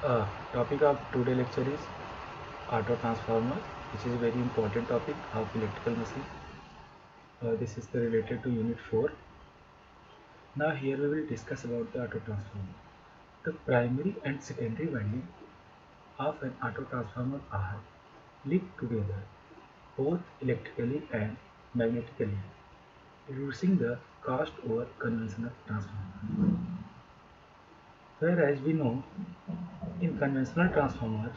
Topic of today lecture is auto transformer, which is a very important topic of electrical machine. This is related to unit 4. Now here we will discuss about the auto transformer. The primary and secondary winding of an auto transformer are linked together both electrically and magnetically, reducing the cost over conventional transformer. Whereas we know in conventional transformers,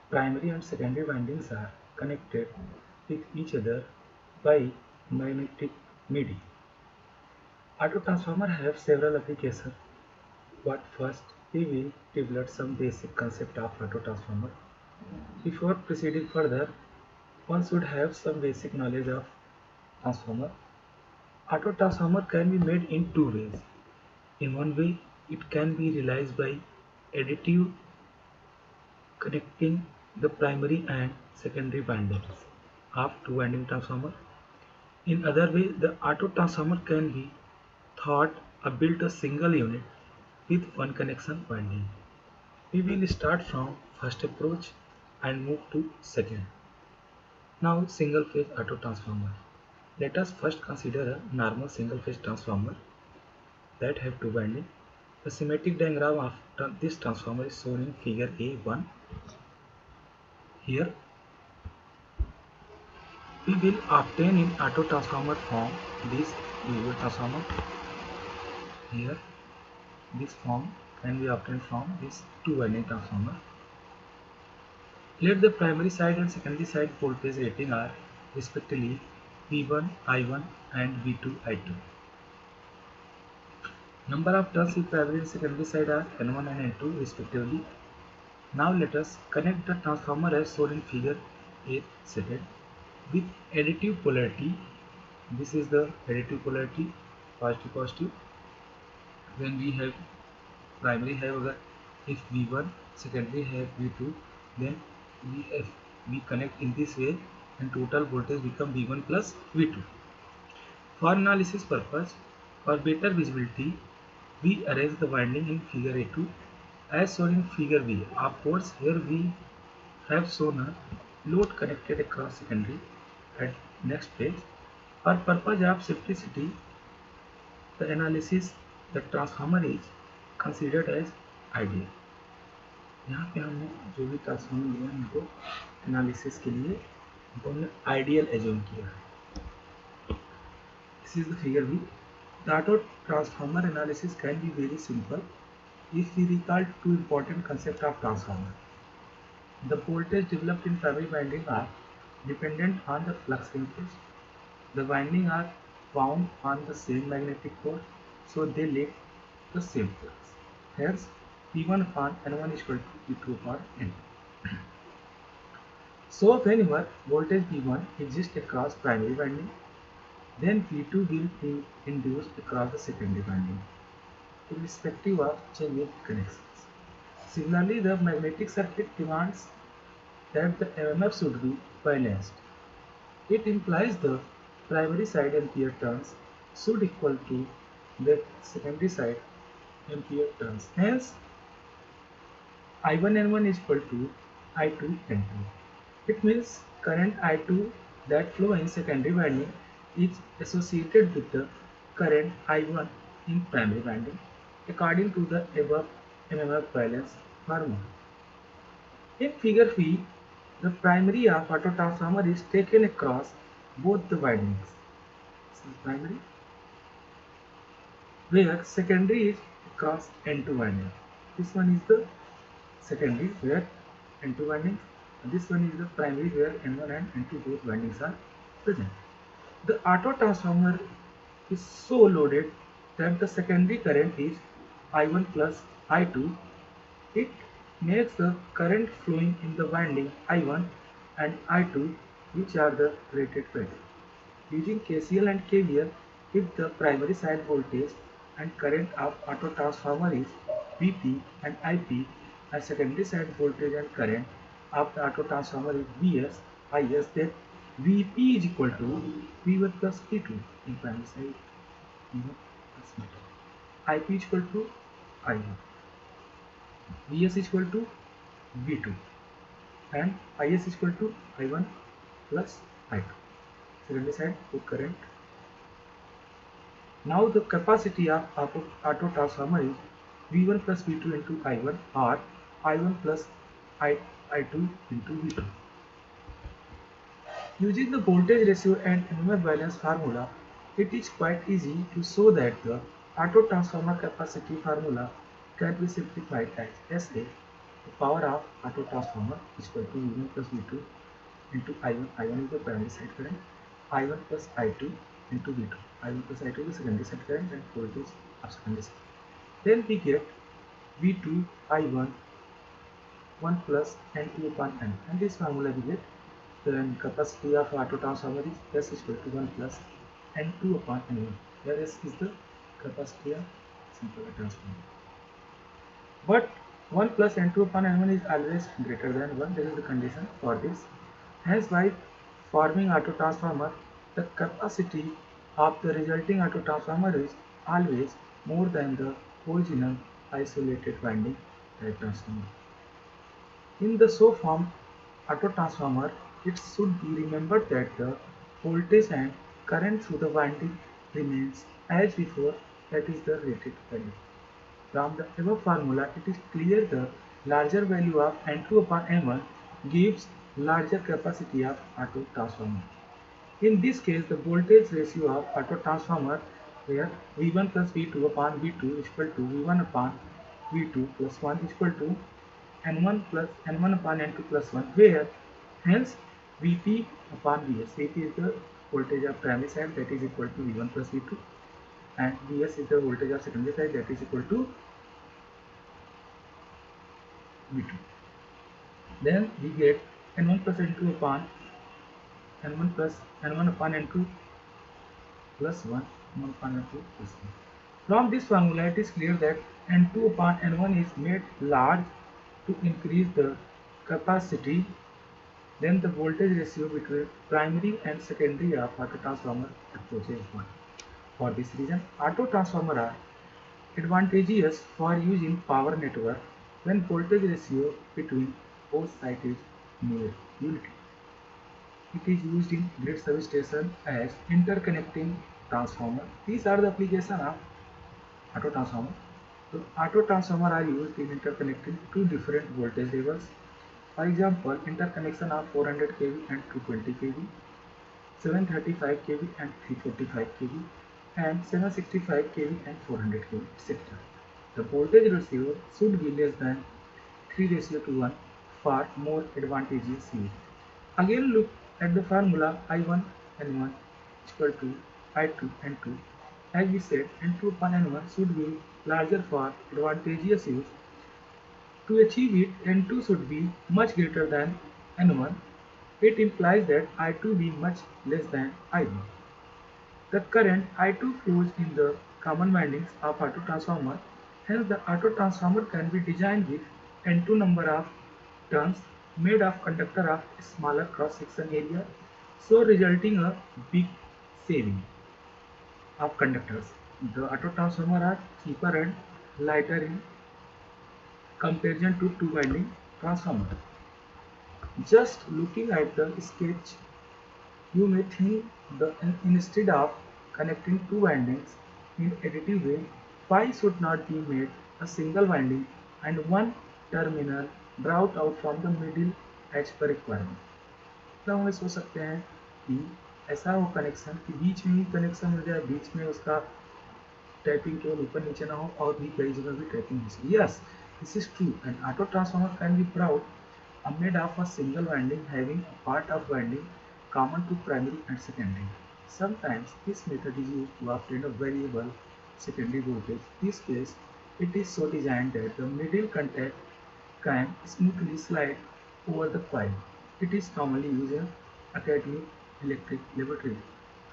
primary and secondary windings are connected with each other by magnetic medium. Auto transformers have several applications, but first we will develop some basic concept of auto transformer. Before proceeding further, one should have some basic knowledge of transformer. Auto transformer can be made in two ways. In one way, it can be realized by additive connecting the primary and secondary windings of two winding transformer. In other way, the auto transformer can be thought or built a single unit with one connection winding. We will start from first approach and move to second. Now single phase auto transformer. Let us first consider a normal single phase transformer that have two windings. The schematic diagram of this transformer is shown in figure A1. Here we will obtain in auto transformer form this usual transformer. Here this form can be obtained from this two winding transformer. Let the primary side and secondary side voltage rating are respectively V1 I1 and V2 I2. Number of turns in primary and secondary side are N1 and N2 respectively. Now let us connect the transformer as shown in figure A7 with additive polarity. This is the additive polarity, positive. When we have primary have if V1, secondary have V2, then we connect in this way and total voltage become V1 plus V2. For analysis purpose, for better visibility, we arrange the winding in figure A2 as shown in figure B. Of course, here we have shown a load connected across secondary at next page. For purpose of simplicity, the analysis the transformer is considered as ideal. यहाँ पे हमने जो भी transformer लिया है उनको analysis के लिए हमने आइडियल एज्यूम किया है. This is the figure B. The auto transformer analysis can be very simple if we recall two important concepts of transformer. The voltage developed in primary winding are dependent on the flux linkage. The windings are wound on the same magnetic core, so they lack the same flux. Hence, P1 upon N1 is equal to P2 upon N2. So, whenever voltage P1 exists across primary winding, then P2 will be induced across the secondary winding, irrespective of changing connections. Similarly, the magnetic circuit demands that the MMF should be balanced. It implies the primary side ampere turns should equal to the secondary side ampere turns. Hence, I1N1 is equal to I2N2. It means current I2 that flow in secondary winding is associated with the current I1 in primary winding according to the above MMF balance formula. In figure B, the primary of auto transformer is taken across both the windings. This is primary, where secondary is across N2 winding. This one is the secondary where N2 windings, and this one is the primary where N1 and N2 both windings are present. The auto transformer is so loaded that the secondary current is I1 plus I2. It makes the current flowing in the winding I1 and I2, which are the rated value. Using KCL and KVL, if the primary side voltage and current of auto transformer is Vp and Ip, and secondary side voltage and current of the auto transformer is Vs, Is, then Vp is equal to V1 plus V2 in primary side, V1 plus V2. Ip is equal to I1. Vs is equal to V2 and Is equal to I1 plus I2. Secondary side put current. Now the capacity of auto transformer is V1 plus V2 into I1 or I1 plus I2 into V2. Using the voltage ratio and MMF balance formula, it is quite easy to show that the auto transformer capacity formula can be simplified as SA. The power of auto transformer is equal to V1 plus V2 into I1. I1 is the primary side current. I1 plus I2 into V2. I1 plus I2 is the secondary side current and voltage of secondary side. Then we get V2 I1 1 plus N2 upon N, and this formula we get then capacity of auto transformer is S is equal to 1 plus N2 upon N1, where S is the capacity of simple transformer. But 1 plus N2 upon N1 is always greater than 1. This is the condition for this. Hence, by forming auto transformer, the capacity of the resulting auto transformer is always more than the original isolated winding type transformer. In the so formed auto transformer, it should be remembered that the voltage and current through the winding remains as before, that is the rated value. From the above formula, it is clear the larger value of N2 upon N1 gives larger capacity of auto transformer. In this case, the voltage ratio of auto transformer where V1 plus V2 upon V2 is equal to V1 upon V2 plus 1 is equal to N1 plus N1 upon N2 plus 1, where hence Vp upon Vs. Vp is the voltage of primary side, that is equal to V1 plus V2, and Vs is the voltage of secondary side, that is equal to V2. Then we get N1 plus N2 upon N1 plus N1 upon N2 plus 1, N1 upon N2 plus 1. From this formula, it is clear that N2 upon N1 is made large to increase the capacity. Then the voltage ratio between primary and secondary of auto transformer approaches 1. For this reason, auto transformer are advantageous for use in power network when voltage ratio between both sides is near unity. It is used in grid service station as interconnecting transformer. These are the application of auto transformer. So auto transformer are used in interconnecting two different voltage levels. For example, interconnection of 400 kV and 220 kV, 735 kV and 345 kV, and 765 kV and 400 kV, etc. The voltage ratio should be less than 3:1 for more advantageous use. Again, look at the formula I1 N1 is equal to I2 N2. As we said, N2 upon N1 should be larger for advantageous use. To achieve it, N2 should be much greater than N1. It implies that I2 be much less than I1. The current I2 flows in the common windings of auto transformer. Hence, the auto transformer can be designed with N2 number of turns made of conductor of smaller cross section area, so resulting a big saving of conductors. The auto transformer are cheaper and lighter in comparison to two winding transformer. Just looking at the sketch, you may think that instead of connecting two windings in additive way, why should not be made a single winding and one terminal brought out from the middle as per requirement. मतलब हमें सोच सकते हैं कि ऐसा हो connection कि बीच में ही कनेक्शन हो जाए, बीच में उसका टैपिंग केवल ऊपर नीचे ना हो और भी कई जगह भी टैपिंग हो सके. Yes, this is true. An auto transformer can be brought made of a single winding having a part of winding common to primary and secondary. Sometimes this method is used to obtain a variable secondary voltage. In this case, it is so designed that the middle contact can smoothly slide over the coil. It is commonly used in academic electric laboratory.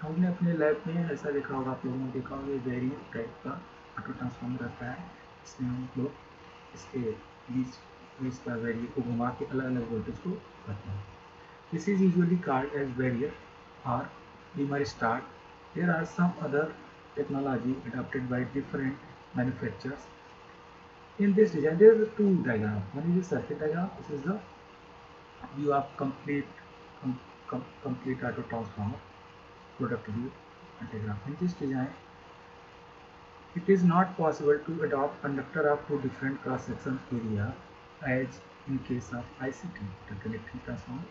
हमने अपने lab में ऐसा देखा होगा, आप लोगों ने देखा होगा, वेरिएंट टाइप का ऑटो ट्रांसफॉर्मर रहता है. इसमें हम लोग इसके बीच में इसका वेरियर को घुमा के अलग अलग वोल्टेज को करते हैं. This is usually called as barrier or primary start. There are some other technology adopted by different manufacturers. In this design, there is two diagrams. One is the circuit diagram. This is the view of complete auto transformer product view and diagram. In this design, it is not possible to adopt conductor of two different cross-section area as in case of ICT, interconnecting transformer,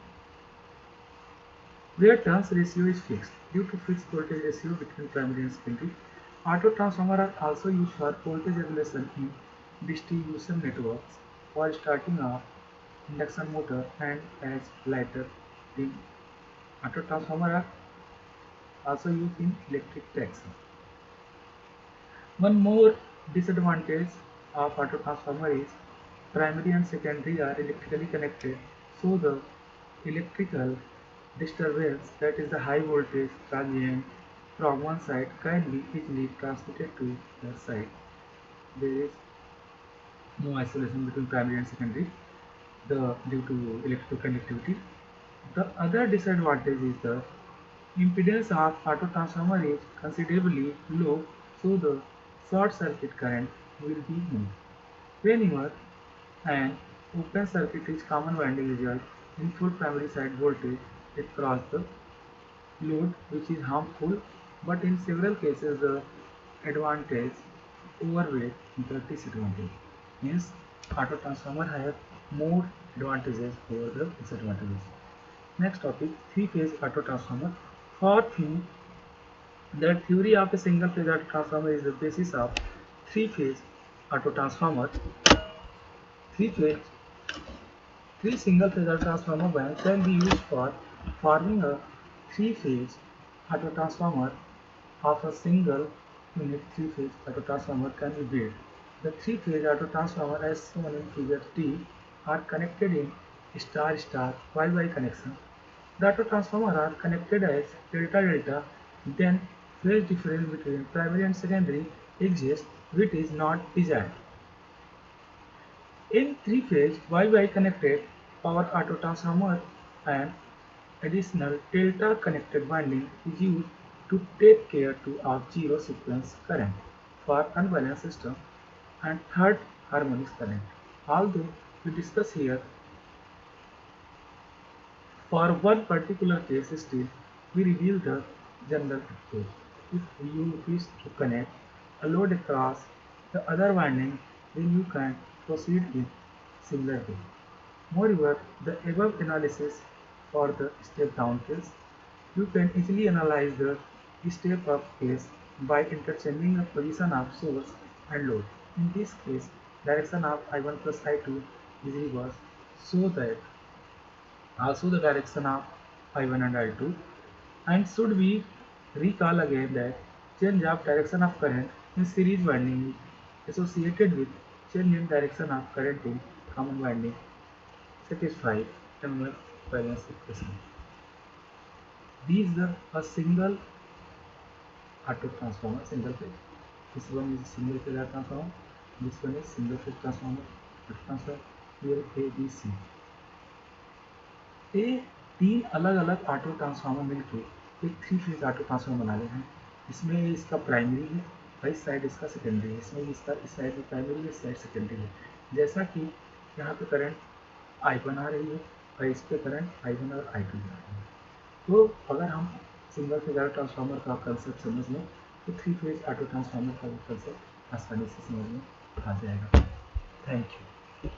where turns ratio is fixed. Due to fixed voltage ratio between primary and secondary, auto transformer are also used for voltage regulation in distribution networks for starting off induction motor and as lighter in auto transformer are also used in electric taxi. One more disadvantage of auto transformer is primary and secondary are electrically connected, so the electrical disturbance, that is the high voltage transient from one side, can be easily transmitted to the other side. There is no isolation between primary and secondary due to electrical conductivity. The other disadvantage is the impedance of auto transformer is considerably low, so the short circuit current will be minimal. Whenever an open circuit is common winding result in full primary side voltage across the load, which is harmful, but in several cases the advantage overweight the disadvantage. Hence, auto transformer have more advantages over the disadvantages. Next topic, three-phase auto transformer. For theme, the theory of a single-phase auto transformer is the basis of three-phase auto transformer. Three-phase Three single-phase auto-transformer banks can be used for forming a three-phase auto-transformer of a single unit. Three-phase auto-transformer can be built. The three-phase auto-transformer as shown in figure T are connected in star-star Y-Y connection. The auto-transformer are connected as delta-delta, then phase difference between primary and secondary exists, which is not desired. In three-phase Y-Y connected power auto transformer, an additional delta connected winding is used to take care of zero sequence current for unbalanced system and third harmonic current. Although we discuss here for one particular case still, we reveal the general approach. If you wish to connect a load across the other winding, then you can proceed in similar way. Moreover, the above analysis for the step-down case, you can easily analyze the step-up case by interchanging the position of source and load. In this case, direction of I1 plus I2 is reversed, so that also the direction of I1 and I2. And should we recall again that change of direction of current in series winding is associated with change in direction of current in common winding, satisfy MF balance equation. These are a single auto transformer, single phase. This one is single phase auto transformer. This one is single phase transformer. Auto transformer here A, B, C. ये तीन अलग अलग auto transformer मिलके एक three phase auto transformer बना रहे हैं. इसमें इसका प्राइमरी है और इस साइड इसका सेकेंडरी है. इसमें इसका इस साइड में प्राइमरी है, इस साइड सेकेंडरी है. जैसा कि यहाँ पे करंट I1 आ रही है और इस पे करंट I1 और I2 आ रही है. तो अगर हम सिंगल फेज ऑटो ट्रांसफार्मर का कंसेप्ट समझ लें तो थ्री फेज ऑटो ट्रांसफार्मर का कंसेप्ट आसानी से समझ में आ जाएगा. Thank you.